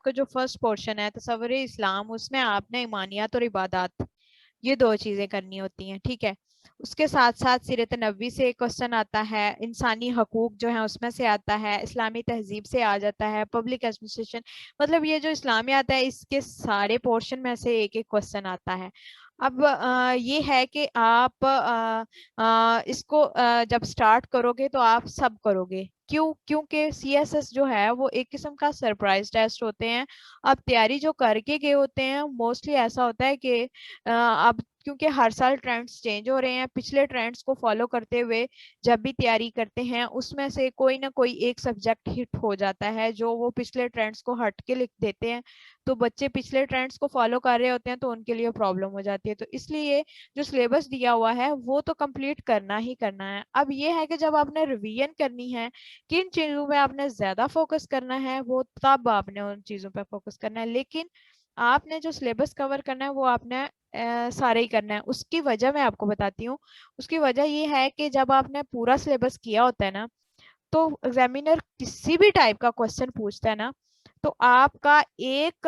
आपका जो first portion है तसव्वुर इस्लाम, उसमें आपने ईमानियात और इबादत ये दो चीजें करनी होती हैं, ठीक है। उसके साथ साथ सीरत नबवी से एक क्वेश्चन आता है, इंसानी हकूक जो है उसमें से आता है, इस्लामी तहजीब से आ जाता है, पब्लिक एडमिनिस्ट्रेशन, मतलब ये जो इस्लामी आता है इसके सारे पोर्शन में से एक एक क्वेश्चन आता है। अब ये है कि आप इसको जब स्टार्ट करोगे तो आप सब करोगे, क्यों? क्योंकि सीएसएस जो है वो एक किस्म का सरप्राइज टेस्ट होते हैं। आप तैयारी जो करके गए होते हैं मोस्टली ऐसा होता है कि अब क्योंकि हर साल ट्रेंड्स चेंज हो रहे हैं, पिछले ट्रेंड्स को फॉलो करते हुए जब भी तैयारी करते हैं उसमें से कोई ना कोई एक सब्जेक्ट हिट हो जाता है जो वो पिछले ट्रेंड्स को हट के लिख देते हैं। तो बच्चे पिछले ट्रेंड्स को फॉलो कर रहे होते हैं तो उनके लिए प्रॉब्लम हो जाती है। तो इसलिए जो सिलेबस दिया हुआ है वो तो कंप्लीट करना ही करना है। अब ये है कि जब आपने रिवीजन करनी है, किन चीजों पे आपने ज्यादा फोकस करना है, वो तब आपने उन चीजों पे फोकस करना है। लेकिन आपने जो सिलेबस कवर करना है वो आपने सारे ही करना है। उसकी वजह मैं आपको बताती हूँ। उसकी वजह ये है कि जब आपने पूरा सिलेबस किया होता है ना, तो एग्जामिनर किसी भी टाइप का क्वेश्चन पूछता है ना, तो आपका एक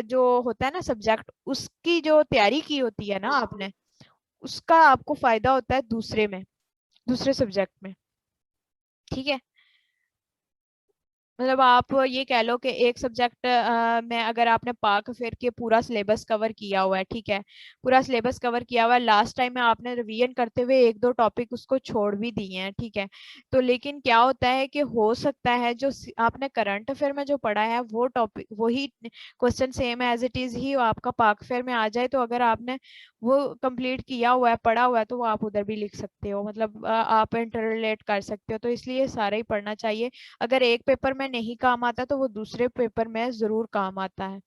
जो होता है ना सब्जेक्ट, उसकी जो तैयारी की होती है ना आपने, उसका आपको फायदा होता है दूसरे में, दूसरे सब्जेक्ट में, ठीक है। मतलब आप ये कह लो कि एक सब्जेक्ट में अगर आपने पाक फिर के पूरा सिलेबस कवर किया हुआ है, ठीक है, पूरा सिलेबस कवर किया हुआ है, लास्ट टाइम में आपने रिवीजन करते हुए एक दो टॉपिक उसको छोड़ भी दिए हैं, ठीक है। तो लेकिन क्या होता है कि हो सकता है जो आपने करंट अफेयर में जो पढ़ा है वो टॉपिक वही question same as it is ही आपका पाक अफेयर में आ जाए। तो अगर आपने वो कंप्लीट किया हुआ है, पढ़ा हुआ है, तो वो आप उधर भी लिख सकते हो, मतलब आप इंटर रिलेट कर सकते हो। तो इसलिए सारा ही पढ़ना चाहिए। अगर एक पेपर में नहीं काम आता तो वो दूसरे पेपर में जरूर काम आता है,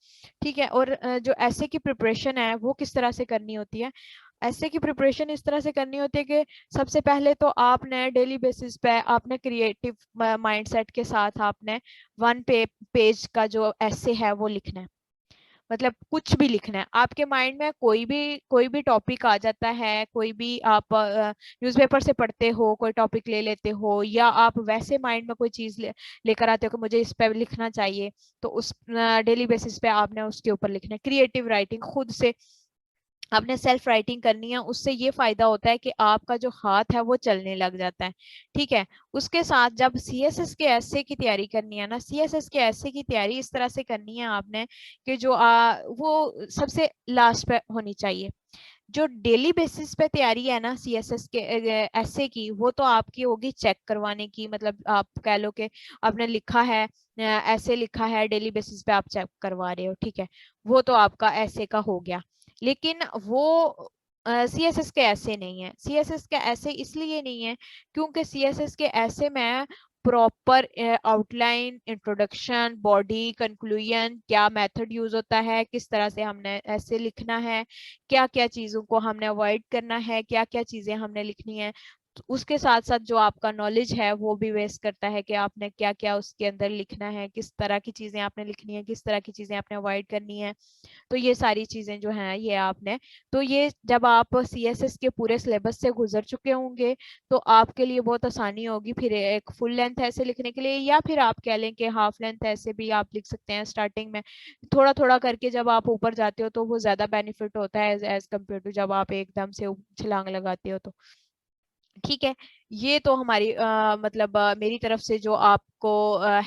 ठीक है। और जो ऐसे की प्रिपरेशन है वो किस तरह से करनी होती है? ऐसे की प्रिपरेशन इस तरह से करनी होती है कि सबसे पहले तो आपने डेली बेसिस पे आपने क्रिएटिव माइंडसेट के साथ आपने पेज का जो ऐसे है वो लिखना है। मतलब कुछ भी लिखना है, आपके माइंड में कोई भी टॉपिक आ जाता है, कोई भी आप न्यूज़पेपर से पढ़ते हो, कोई टॉपिक ले लेते हो, या आप वैसे माइंड में कोई चीज लेकर आते हो कि मुझे इस पे लिखना चाहिए, तो उस डेली बेसिस पे आपने उसके ऊपर लिखना है। क्रिएटिव राइटिंग खुद से आपने सेल्फ राइटिंग करनी है, उससे ये फायदा होता है कि आपका जो हाथ है वो चलने लग जाता है, ठीक है। उसके साथ जब सीएसएस के एसे की तैयारी करनी है ना, सीएसएस के एसे की तैयारी इस तरह से करनी है आपने कि जो वो सबसे लास्ट पे होनी चाहिए। जो डेली बेसिस पे तैयारी है ना सीएसएस के एसे की, वो तो आपकी होगी चेक करवाने की, मतलब आप कह लो कि आपने लिखा है, ऐसे लिखा है, डेली बेसिस पे आप चेक करवा रहे हो, ठीक है, वो तो आपका ऐसे का हो गया। लेकिन वो सीएसएस के ऐसे नहीं है। सीएसएस के ऐसे इसलिए नहीं है क्योंकि सीएसएस के ऐसे में proper outline, introduction, body, conclusion, क्या मेथड यूज होता है, किस तरह से हमने ऐसे लिखना है, क्या क्या चीजों को हमने अवॉइड करना है, क्या क्या चीजें हमने लिखनी है। तो उसके साथ साथ जो आपका नॉलेज है वो भी वेस्ट करता है कि आपने क्या क्या उसके अंदर लिखना है, किस तरह की चीजें आपने लिखनी है, किस तरह की चीजें आपने अवॉइड करनी है। तो ये सारी चीजें जो हैं ये आपने, तो ये जब आप सीएसएस के पूरे सिलेबस से गुजर चुके होंगे तो आपके लिए बहुत आसानी होगी फिर एक फुल लेंथ ऐसे लिखने के लिए, या फिर आप कह लें कि हाफ लेंथ ऐसे भी आप लिख सकते हैं। स्टार्टिंग में थोड़ा थोड़ा करके जब आप ऊपर जाते हो तो वो ज्यादा बेनिफिट होता है एज कम्पेयर टू जब आप एकदम से छलांग लगाते हो। तो ठीक है, ये तो हमारी मतलब मेरी तरफ से जो आपको है